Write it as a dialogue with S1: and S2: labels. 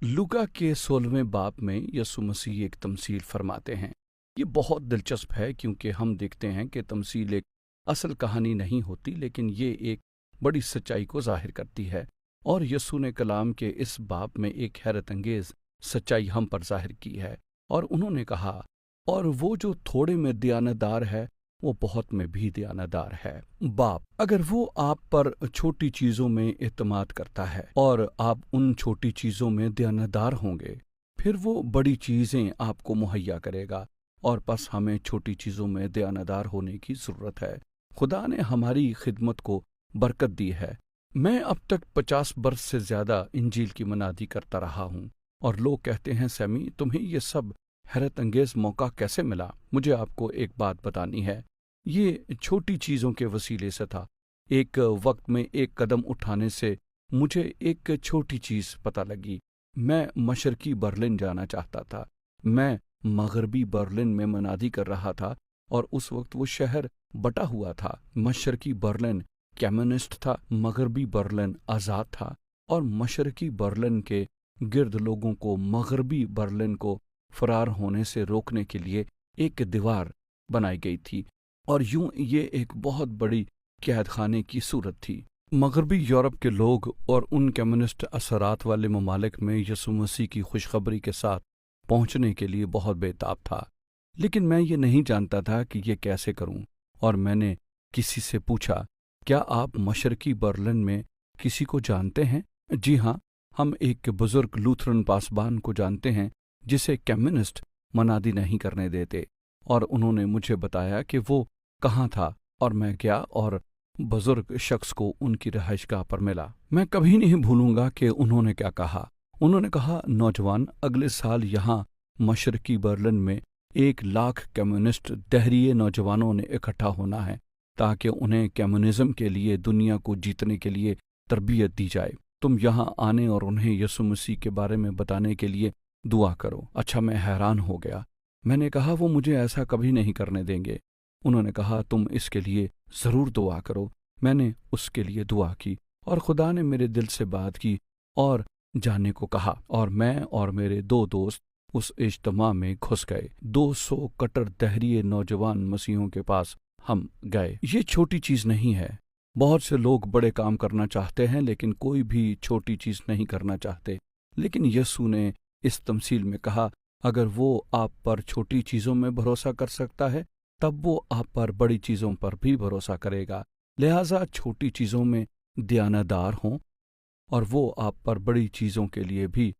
S1: लूका के 16वें बाब में यीशु मसीह एक तमसील फरमाते हैं। ये बहुत दिलचस्प है क्योंकि हम देखते हैं कि तमसील एक असल कहानी नहीं होती, लेकिन ये एक बड़ी सच्चाई को जाहिर करती है। और यीशु ने कलाम के इस बाब में एक हैरत अंगेज सच्चाई हम पर जाहिर की है। और उन्होंने कहा, और वो जो थोड़े में दयानतदार है वो बहुत में भी दयानतदार है। बाप, अगर वो आप पर छोटी चीजों में एतमाद करता है और आप उन छोटी चीजों में दयानतदार होंगे, फिर वो बड़ी चीजें आपको मुहैया करेगा। और बस हमें छोटी चीजों में दयानतदार होने की जरूरत है। खुदा ने हमारी खिदमत को बरकत दी है। मैं अब तक 50 बरस से ज्यादा इंजील की मनादी करता रहा हूँ, और लोग कहते हैं, सैमी तुम्हें ये सब हैरत अंगेज मौका कैसे मिला? मुझे आपको एक बात बतानी है। ये छोटी चीजों के वसीले से था। एक वक्त में एक कदम उठाने से मुझे एक छोटी चीज पता लगी। मैं मशरकी बर्लिन जाना चाहता था। मैं मगरबी बर्लिन में मनादी कर रहा था, और उस वक्त वो शहर बटा हुआ था। मशरकी बर्लिन कम्युनिस्ट था, मगरबी बर्लिन आज़ाद था। और मशरकी बर्लिन के गिर्द लोगों को मगरबी बर्लिन को फरार होने से रोकने के लिए एक दीवार बनाई गई थी, और यूं ये एक बहुत बड़ी कैद खाने की सूरत थी। मगरबी यूरोप के लोग और उन कम्युनिस्ट असरात वाले ममालिक में यीशु मसीह की खुशखबरी के साथ पहुंचने के लिए बहुत बेताब था, लेकिन मैं ये नहीं जानता था कि ये कैसे करूं। और मैंने किसी से पूछा, क्या आप मशरकी बर्लिन में किसी को जानते हैं? जी हाँ, हम एक बुजुर्ग लूथरन पासबान को जानते हैं जिसे कम्युनिस्ट मनादी नहीं करने देते। और उन्होंने मुझे बताया कि वो कहाँ था, और मैं गया और बुजुर्ग शख्स को उनकी रहायशगाह पर मिला। मैं कभी नहीं भूलूंगा कि उन्होंने क्या कहा। उन्होंने कहा, नौजवान, अगले साल यहाँ मशरकी बर्लिन में 1 लाख कम्युनिस्ट दहरिए नौजवानों ने इकट्ठा होना है, ताकि उन्हें कम्युनिज्म के लिए दुनिया को जीतने के लिए तरबियत दी जाए। तुम यहाँ आने और उन्हें यीशु मसीह के बारे में बताने के लिए दुआ करो। अच्छा, मैं हैरान हो गया। मैंने कहा, वो मुझे ऐसा कभी नहीं करने देंगे। उन्होंने कहा, तुम इसके लिए ज़रूर दुआ करो। मैंने उसके लिए दुआ की, और खुदा ने मेरे दिल से बात की और जाने को कहा। और मैं और मेरे 2 दोस्त उस इज्तिमा में घुस गए। 200 कट्टर दहरिए नौजवान मसीहों के पास हम गए। ये छोटी चीज़ नहीं है। बहुत से लोग बड़े काम करना चाहते हैं, लेकिन कोई भी छोटी चीज़ नहीं करना चाहते। लेकिन यीशु ने इस तमसील में कहा, अगर वो आप पर छोटी चीज़ों में भरोसा कर सकता है, तब वो आप पर बड़ी चीज़ों पर भी भरोसा करेगा। लिहाजा छोटी चीज़ों में दयानतदार हों, और वो आप पर बड़ी चीज़ों के लिए भी